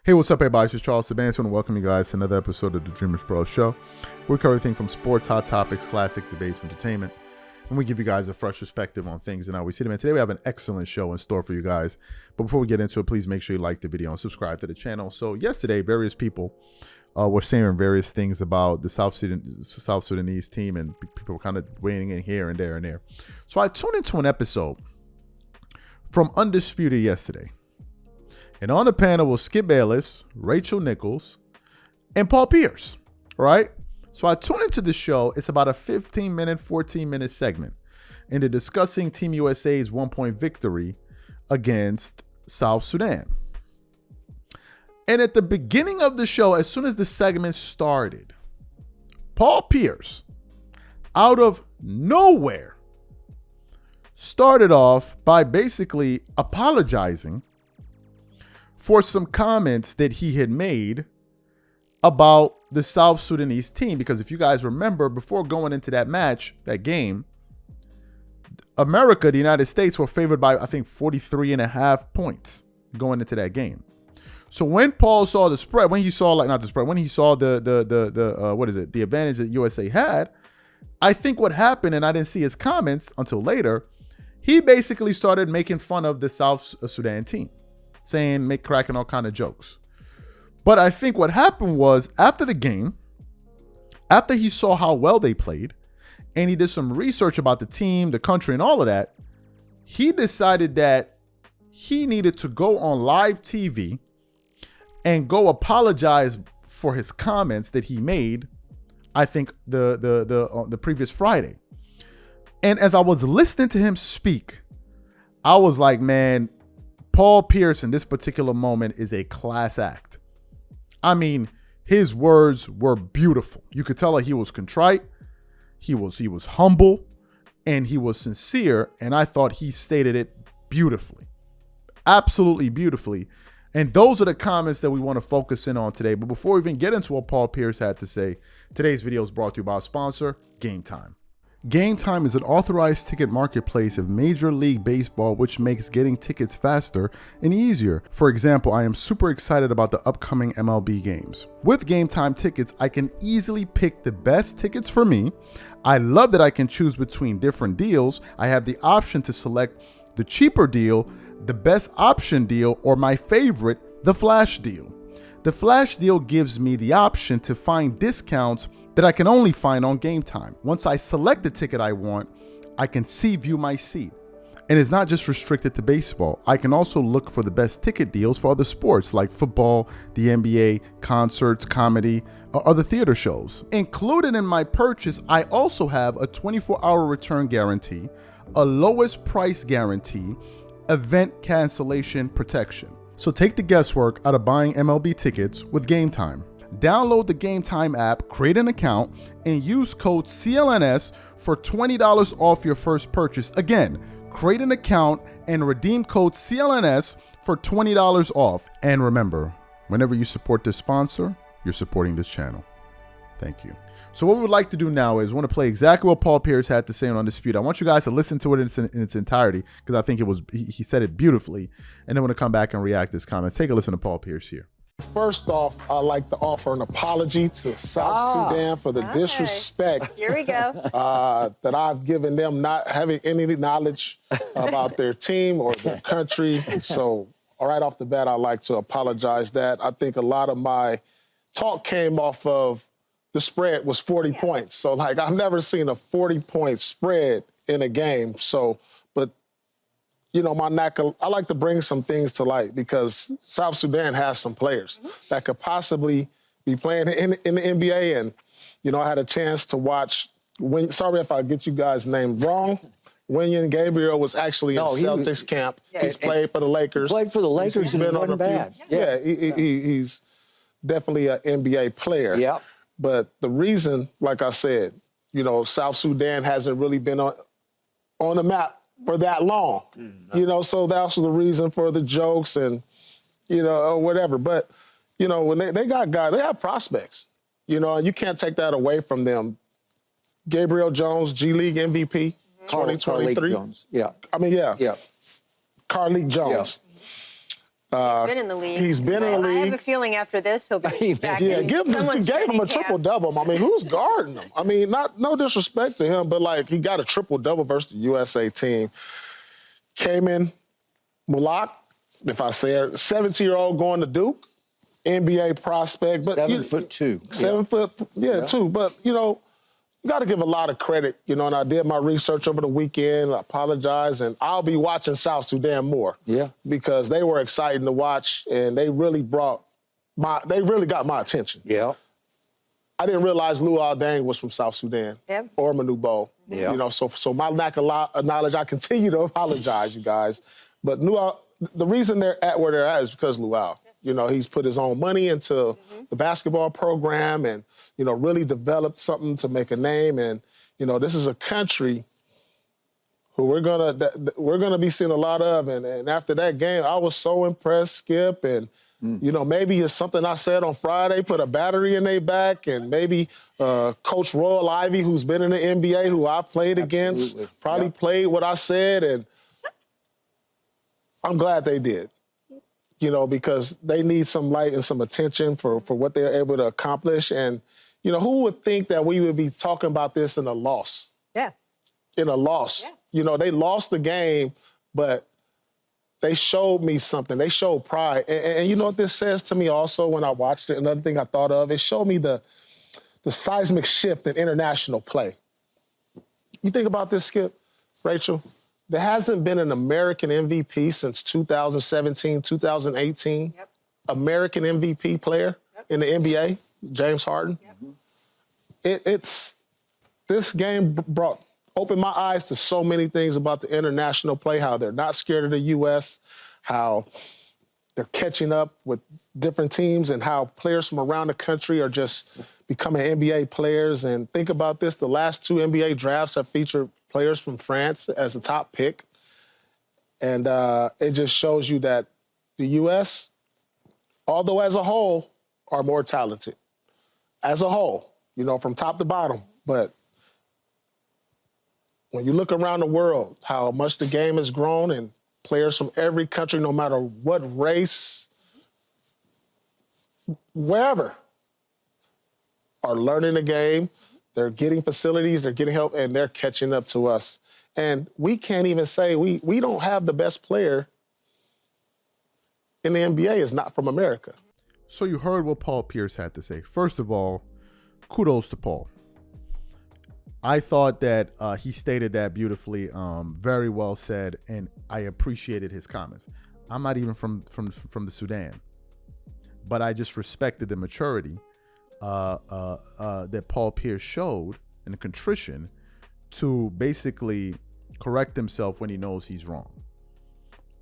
Hey, what's up, everybody? This is Charles Sebastian, and welcome you guys to another episode of the DREAMERSPRO show. We cover everything from sports, hot topics, classic debates, entertainment, and we give you guys a fresh perspective on things and how we see them. And today we have an excellent show in store for you guys. But before we get into it, please make sure you like the video and subscribe to the channel. So yesterday, various people were saying various things about the South Sudanese team, and people were kind of weighing in here and there and there. So I tuned into an episode from Undisputed yesterday. And on the panel was Skip Bayless, Rachel Nichols, and Paul Pierce, right? So I tuned into the show. It's about a 15-minute, 14-minute segment. And they're discussing Team USA's one-point victory against South Sudan. And at the beginning of the show, as soon as the segment started, Paul Pierce, out of nowhere, started off by basically apologizing for some comments that he had made about the South Sudanese team. Because if you guys remember, before going into that match, that game, America, the United States, were favored by, I think, 43.5 points going into that game. So when Paul saw the spread, when he saw the advantage that USA had, I think what happened, and I didn't see his comments until later, he basically started making fun of the South Sudan team, cracking all kind of jokes. But I think what happened was, after the game, after he saw how well they played, and he did some research about the team, the country, and all of that, he decided that he needed to go on live TV and go apologize for his comments that he made, I think the previous Friday. And as I was listening to him speak, I was like, man, Paul Pierce in this particular moment is a class act. I mean, his words were beautiful. You could tell that he was contrite, he was humble, and he was sincere. And I thought he stated it beautifully, absolutely beautifully. And those are the comments that we want to focus in on today. But before we even get into what Paul Pierce had to say, today's video is brought to you by our sponsor, Game Time. Game Time is an authorized ticket marketplace of Major League Baseball, which makes getting tickets faster and easier. For example, I am super excited about the upcoming MLB games. With Game Time tickets, I can easily pick the best tickets for me. I love that I can choose between different deals. I have the option to select the cheaper deal, the best option deal, or my favorite, the flash deal. The flash deal gives me the option to find discounts that I can only find on Game Time. Once I select the ticket I want, I can view my seat. And it's not just restricted to baseball. I can also look for the best ticket deals for other sports like football, the NBA, concerts, comedy, or other theater shows. Included in my purchase, I also have a 24-hour return guarantee, a lowest price guarantee, event cancellation protection. So take the guesswork out of buying MLB tickets with Game Time. Download the Game Time app, create an account, and use code CLNS for $20 off your first purchase. Again, create an account and redeem code CLNS for $20 off. And remember, whenever you support this sponsor, you're supporting this channel. Thank you. So what we would like to do now is want to play exactly what Paul Pierce had to say on Undisputed. I want you guys to listen to it in its entirety, because I think he said it beautifully. And then we're going to come back and react to his comments. Take a listen to Paul Pierce here. First off, I'd like to offer an apology to South Sudan for the disrespect Here we go. that I've given them, not having any knowledge about their team or their country. So right off the bat, I'd like to apologize that. I think a lot of my talk came off of the spread was 40 points. So like, I've never seen a 40-point spread in a game. So, but you know, I like to bring some things to light, because South Sudan has some players that could possibly be playing in the NBA. And, you know, I had a chance to watch, sorry if I get you guys' name wrong, Wenyen Gabriel was actually in Celtics camp. He's played for the Lakers. Played for the Lakers and it wasn't bad. Yeah, he's definitely an NBA player. Yep. But the reason, like I said, you know, South Sudan hasn't really been on the map for that long, you know, so that's the reason for the jokes and, you know, or whatever. But, you know, when they got guys, they have prospects, you know, and you can't take that away from them. Gabriel Jones, G League MVP, 2023. Jones. Yeah. I mean, yeah. Yeah. Carleague Jones. He's been in the league. He's been in the league. I have a feeling after this he'll be back in gave someone's him a training camp. triple-double. I mean, who's guarding him? I mean, no disrespect to him, but, like, he got a triple-double versus the USA team. Came in, Mulak, if I say it, 17-year-old going to Duke, NBA prospect. But 7'2". 7 foot, two. But, you know, you got to give a lot of credit, you know, and I did my research over the weekend. I apologize, and I'll be watching South Sudan more. Yeah. Because they were exciting to watch, and they really got my attention. Yeah. I didn't realize Luol Deng was from South Sudan or Manu Bo. Yeah. You know, so my lack of knowledge, I continue to apologize, you guys. But Luol, the reason they're at where they're at is because Luol. You know, he's put his own money into the basketball program and, you know, really developed something to make a name. And, you know, this is a country who we're gonna be seeing a lot of. And after that game, I was so impressed, Skip. And, you know, maybe it's something I said on Friday, put a battery in their back. And maybe Coach Royal Ivey, who's been in the NBA, who I played against, probably played what I said. And I'm glad they did. You know, because they need some light and some attention for what they're able to accomplish. And, you know, who would think that we would be talking about this in a loss? Yeah. In a loss. Yeah. You know, they lost the game, but they showed me something. They showed pride. And you know what this says to me also when I watched it? Another thing I thought of, it showed me the seismic shift in international play. You think about this, Skip, Rachel? There hasn't been an American MVP since 2017, 2018. Yep. American MVP player in the NBA, James Harden. Yep. This game opened my eyes to so many things about the international play, how they're not scared of the U.S., how they're catching up with different teams, and how players from around the country are just becoming NBA players. And think about this, the last two NBA drafts have featured players from France as a top pick. And it just shows you that the U.S., although as a whole, are more talented. As a whole, you know, from top to bottom. But when you look around the world, how much the game has grown, and players from every country, no matter what race, wherever, are learning the game. They're getting facilities, they're getting help, and they're catching up to us. And we can't even say we don't have the best player in the NBA is not from America. So you heard what Paul Pierce had to say. First of all, kudos to Paul. I thought that he stated that beautifully, very well said, and I appreciated his comments. I'm not even from the Sudan, but I just respected the maturity that Paul Pierce showed and the contrition to basically correct himself when he knows he's wrong.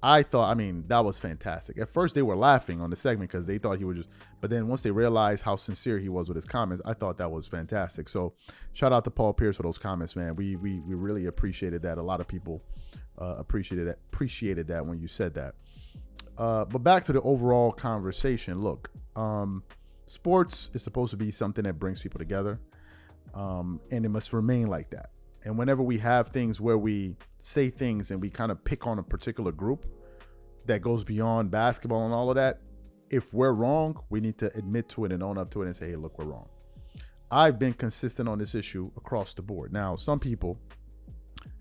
I mean, that was fantastic. At first, they were laughing on the segment because they thought he would but then once they realized how sincere he was with his comments, I thought that was fantastic. So shout out to Paul Pierce for those comments, man. We really appreciated that. A lot of people appreciated that when you said that. But back to the overall conversation. Look, sports is supposed to be something that brings people together, and it must remain like that. And whenever we have things where we say things and we kind of pick on a particular group that goes beyond basketball and all of that, if we're wrong, we need to admit to it and own up to it and say, hey, look, we're wrong. I've been consistent on this issue across the board. Now, some people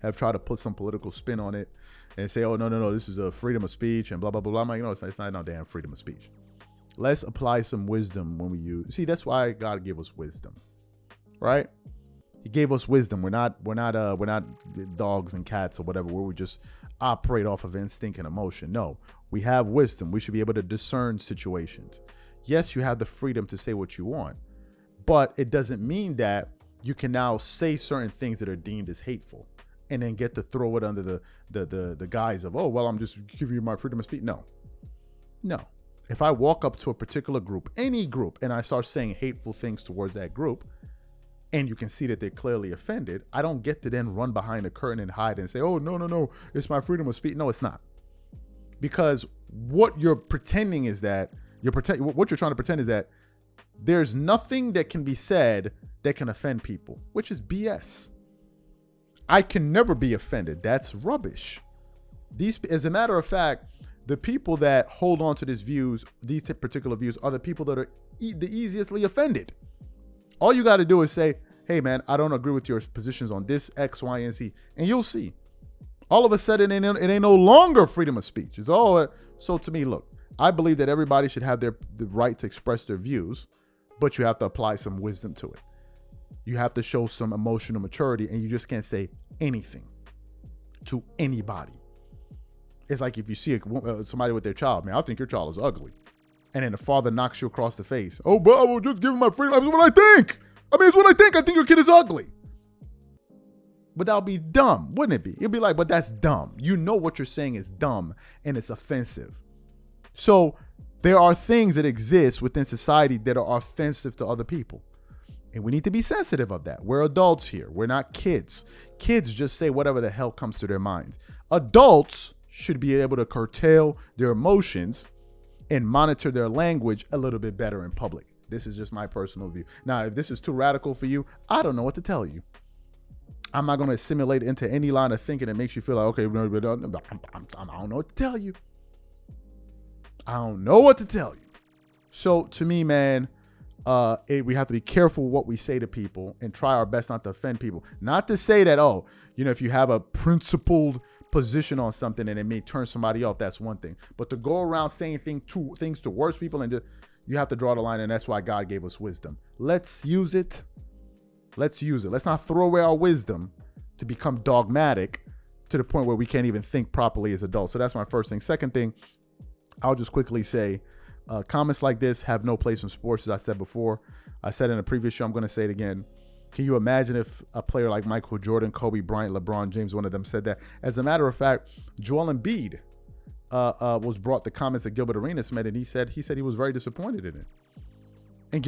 have tried to put some political spin on it and say, oh, no, this is a freedom of speech and blah, blah, blah, blah. I'm like, no, it's not no damn freedom of speech. Let's apply some wisdom when we use. See, that's why God gave us wisdom, right? He gave us wisdom. We're not dogs and cats or whatever, where we just operate off of instinct and emotion. No, we have wisdom. We should be able to discern situations. Yes, you have the freedom to say what you want, but it doesn't mean that you can now say certain things that are deemed as hateful and then get to throw it under the guise of, oh, well, I'm just giving you my freedom of speech. No. If I walk up to a particular group, any group, and I start saying hateful things towards that group, and you can see that they're clearly offended, I don't get to then run behind a curtain and hide and say, oh, no, it's my freedom of speech. No, it's not. Because what you're pretending is that, what you're trying to pretend is that there's nothing that can be said that can offend people, which is BS. I can never be offended. That's rubbish. As a matter of fact, the people that hold on to these particular views are the people that are the easiestly offended. All you got to do is say, hey man, I don't agree with your positions on this X, Y, and Z. And you'll see. All of a sudden, it ain't no longer freedom of speech. It's all. So to me, look, I believe that everybody should have the right to express their views, but you have to apply some wisdom to it. You have to show some emotional maturity, and you just can't say anything to anybody. It's like if you see somebody with their child, man, I think your child is ugly. And then the father knocks you across the face. Oh, but I will just give him my freedom. That's what I think. I mean, it's what I think. I think your kid is ugly. But that would be dumb, wouldn't it be? It'd be like, but that's dumb. You know what you're saying is dumb and it's offensive. So there are things that exist within society that are offensive to other people. And we need to be sensitive of that. We're adults here. We're not kids. Kids just say whatever the hell comes to their minds. Adults should be able to curtail their emotions and monitor their language a little bit better in public. This is just my personal view. Now, if this is too radical for you, I don't know what to tell you. I'm not going to assimilate into any line of thinking that makes you feel like, okay, I don't know what to tell you. I don't know what to tell you. So to me, man, we have to be careful what we say to people and try our best not to offend people. Not to say that, oh, if you have a principled position on something and it may turn somebody off, that's one thing. But to go around saying things to worse people, and you have to draw the line, and that's why God gave us wisdom. Let's use it. Let's use it. Let's not throw away our wisdom to become dogmatic to the point where we can't even think properly as adults. So that's my first thing. Second thing, I'll just quickly say, comments like this have no place in sports, as I said before. I said in a previous show, I'm going to say it again. Can you imagine if a player like Michael Jordan, Kobe Bryant, LeBron James, one of them said that? As a matter of fact, Joel Embiid was brought the comments that Gilbert Arenas made, and he said he was very disappointed in it. And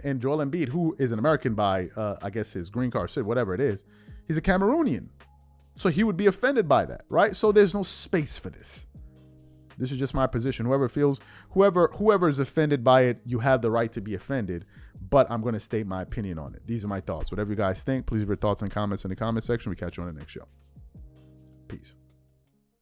and Joel Embiid, who is an American by, I guess, his green card, whatever it is, he's a Cameroonian. So he would be offended by that, right? So there's no space for this. This is just my position. Whoever is offended by it, you have the right to be offended, but I'm going to state my opinion on it. These are my thoughts. Whatever you guys think, please leave your thoughts and comments in the comment section. We catch you on the next show. Peace.